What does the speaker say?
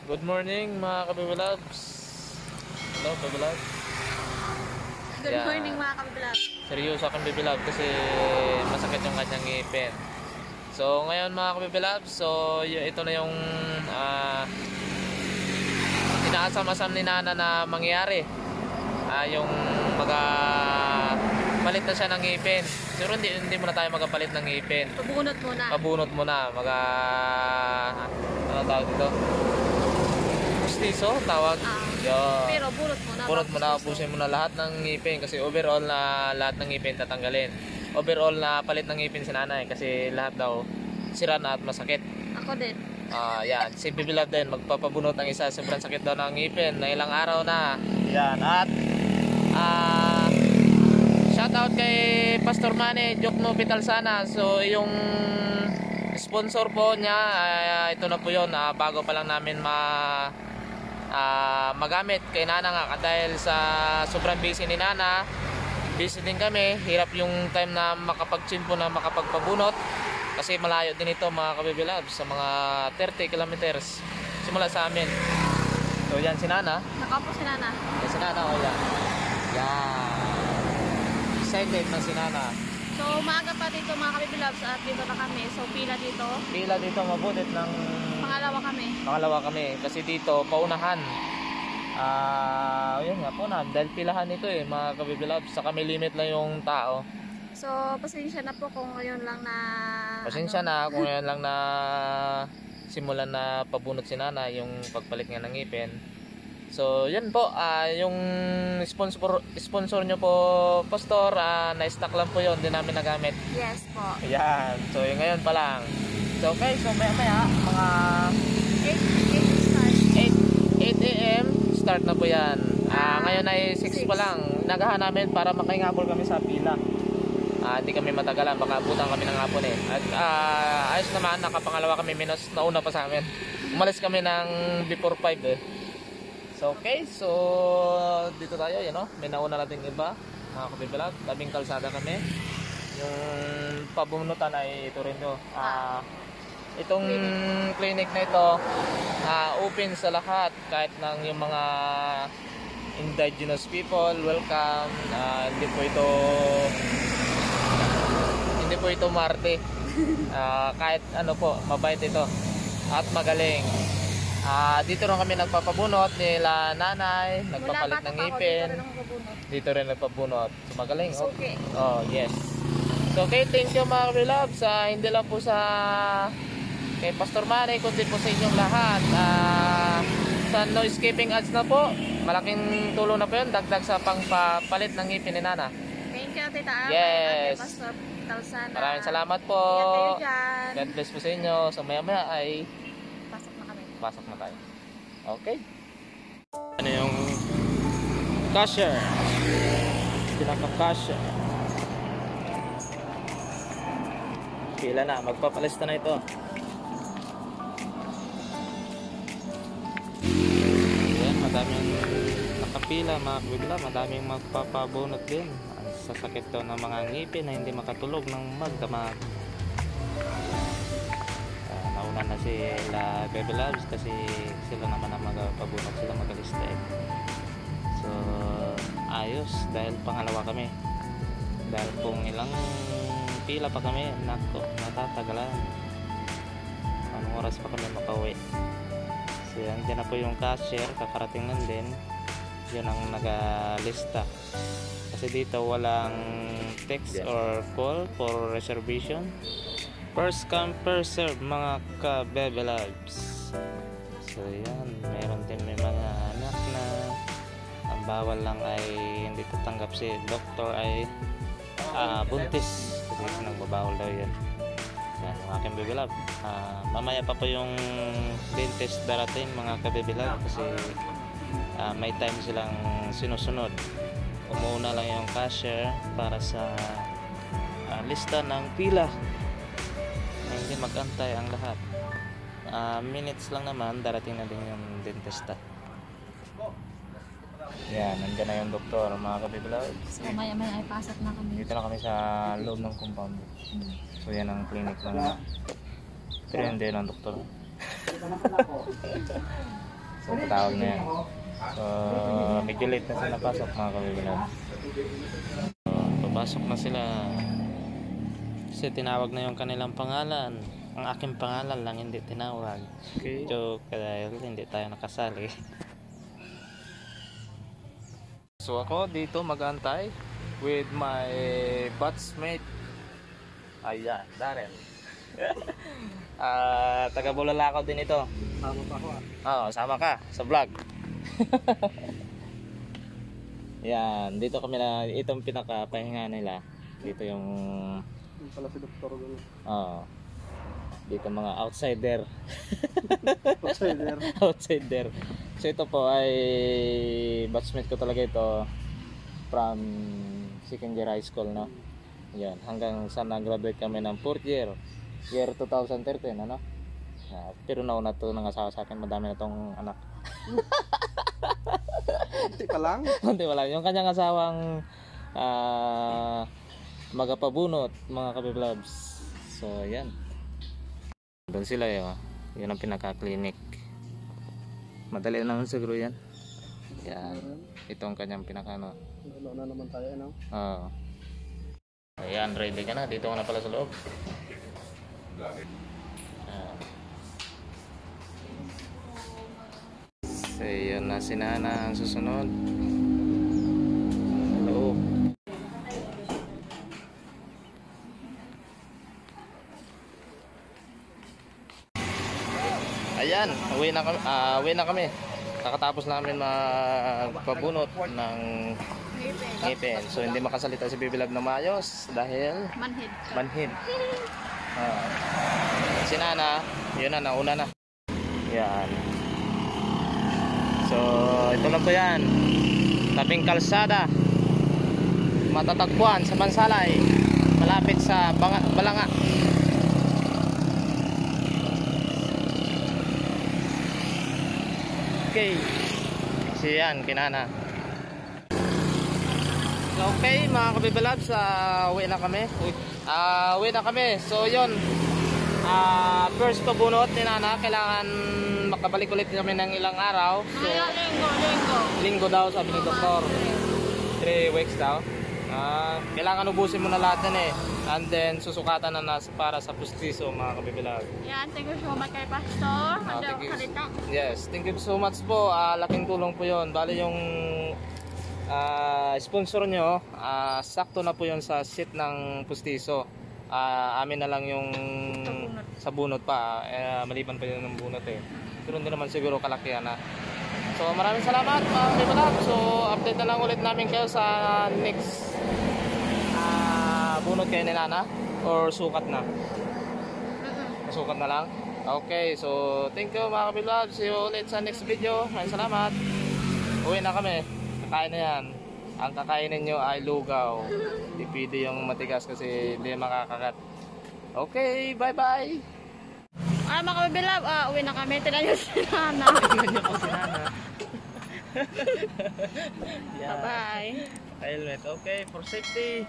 Good morning mga kabibilabs. Hello kabibilab. Good morning mga kabibilab. Seryoso akong bibilab kasi masakit yung kanyang ngipin. So ngayon mga kabibilabs, so ito na yung inaasam-asam ni Nana na mangyayari. Yung palit na siya ng ngipin. Pero hindi muna tayo magapalit ng ngipin. Pabunot muna. Pabunot muna. Ano tawag dito? Pustiso tawag. Pero bunot muna. Bunot muna, ubusin muna lahat ng ngipin kasi overall na lahat ng ngipin tatanggalin. Overall na palit ng ngipin si Nanay kasi lahat daw sira na at masakit. Ako din. Yan, si Bibilab din magpapabunot ang isa, sobrang sakit daw ng ngipin na ilang araw na. Yan, at shout out kay Pastor Manny Jokno Pitalsana. So yung sponsor po niya, ito na po yun, bago pa lang namin magamit kay Nana nga dahil sa sobrang busy ni Nana. Busy din kami, hirap yung time na makapag-chin po na makapagpabunot kasi malayo din ito mga kabibilabs, sa mga 30 kilometers simula sa amin. So yan si Nana. Nakapo si Nana. Yan si Nana, o yan. Excited na si Nana. So maaga pa dito mga kabibilabs at dito na kami. So pila dito. Pila dito mabutit ng Pangalawa kami kasi dito paunahan. Yun nga po na dahil pilahan ito mga kabibilabs, sa kami limit lang yung tao. So pasensya na po kung ngayon lang na kung ngayon lang na simulan na pabunot si Nana yung pagpalit nga ng ngipin. So yun po, yung sponsor nyo po Pastor, na-stock lang po yun, din namin nagamit. Yes po. Ayan, so yung ngayon pa lang. So okay, so maya mga 8 a.m. start na po yan. Ngayon ay 6 pa lang. Nagahan namin para makaingabol kami sa pila. Hindi kami matagalan, baka abutan kami ng hapon At ayos naman, nakapangalawa kami, minus nauna pa sa amin. Umalis kami ng before 5 So okay, so dito tayo, may nauna natin iba, mga kabibilab, tabing kalsada kami. Yung pabunutan ay ito rin itong clinic na ito, open sa lahat, kahit ng yung mga indigenous people, welcome. Hindi po ito Marte. Kahit ano po, mabait ito at magaling. Dito rin kami nagpapabunot nila Nanay, nagpapalit ng ngipin. Dito rin nagpabunot. So magaling. Okay. Yes. So okay, thank you mga kabibilabs. Hindi lang po sa kay Pastor Manny, kundi po sa inyong lahat. Sa noise escaping ads na po, malaking tulong na po yun, dagdag sa pangpapalit ng ngipin ni Nana. Thank you Tita Arman. Yes. Pastor Pitalsana. Maraming salamat po. Ingat kayo dyan. God bless po sa inyo. So maya maya ay Pasok na kami. tayo. Okay. Ano yung cashier? Pinaka-cashier. Pila na, magpapalista na ito. Ayan, madaming nakapila mga kabibilab, madaming magpapabunot din. Ang sasakit daw ng mga ngipin na hindi makatulog ng magdamag. Nauna na sila kabibilabs kasi sila naman ang magpabunot, sila magalista So ayos, dahil pangalawa kami. Dahil kung ilang pila pa kami, nako, matatagalan. Anong oras pa kami makauwi? So yan, dyan na po yung cashier, kakarating lang din. Yun ang nagalista. Kasi dito walang text or call for reservation. First come, first serve mga ka-bebelabs. So yan, meron din may mga anak na ang bawal lang ay hindi tatanggap si doktor ay buntis. Kasi nagbabawal daw yan. Yan, mga ka-bebelab. Mamaya pa po yung dentist darating mga ka-bebelab kasi may time silang sinusunod. Umuuna lang yung cashier para sa lista ng pila. Hindi magantay ang lahat. Minutes lang naman, darating na din yung dentista. Yan, nandiyan na yung doktor mga kabibilab. So maya-maya ay pasok na kami. Dito na kami sa loob ng compound. So yan ang clinic lang. Pero hindi ng doktor. So patawag na yan. So medyo late na sila napasok mga kabibilab. So papasok na sila. Kasi tinawag na yung kanilang pangalan. Ang aking pangalan lang hindi tinawag. Okay. Joke dahil hindi tayo nakasali. So ako dito mag-antay with my batchmate. Ayan, Darren. Taga Bulalakaw din ito. Tama pa ako ah. Oo, sama ka sa vlog. Yan, dito kami na itong pinakapahinga nila. Dito yung Yung pala si Dr. Gulo. oo. Dito mga outsider. Outsider. Outsider. So ito po ay batchmate ko talaga ito from second year high school, no? Yan, hanggang sa nag-graduate kami ng 4th year. Year 2013, ano? Pero nauna to ng asawa sa akin, madami na tong anak. Hindi pa lang. Hindi wala. Yung kanyang asawang magapabunot, mga kabiblabs. So, yan. Doon sila yun. Yun ang pinaka-clinic. Madali naman siguro yan. Yan. Ito ang kanyang pinaka-ano. Ano na naman tayo, ano? Oo. Ayan, ready ka na. Dito ka na pala sa loob. Ayan. So, yun na si Nana ang susunod. Hello. Ayan, uwi na kami. Kakatapos namin magpabunot ng ngipin. So hindi makasalita si Bibilab na maayos dahil Manhid. manhid. Si Nana, yun na, nauna na. Yan. So ito na po yan. Tabing kalsada. Matatagpuan sa Mansalay. Malapit sa Balanga. Okay. Si yan, kinana. Okay mga kabibalabs, uwi na kami. Uwi na kami. So yun, first pabunot ni Nana, kailangan makabalik ulit kami ng ilang araw. So, linggo daw sabi ni doktor. 3 weeks daw. Kailangan ubusin mo na lahat yan eh. And then susukatan na para sa pustiso mga kabibilab. Yan, thank you so much kay Pastor. Thank you. Salita. Yes, thank you so much po. Laking tulong po yun. Bali yung sponsor nyo, sakto na po yun sa seat ng pustiso. Amin na lang yung sa bunot pa. Maliban pa yun ng bunot eh. Pero hindi naman siguro kalakihan na. So maraming salamat mga kabibilab. So update na lang ulit namin kayo sa next bunot kayo ni Nana or sukat na? Sukat na lang? Okay, so thank you mga kabibilab. See you ulit sa next video. Maraming salamat. Uwi na kami. Kakain na yan. Ang kakainin nyo ay lugaw. Hindi pwede yung matigas kasi hindi makakagat. Okay, bye bye. Mga kabibilab, uwi na kami. Tinayo si Nana. Tingnan nyo po si Nana. Yeah. Bye-bye. Helmet. Okay, for safety.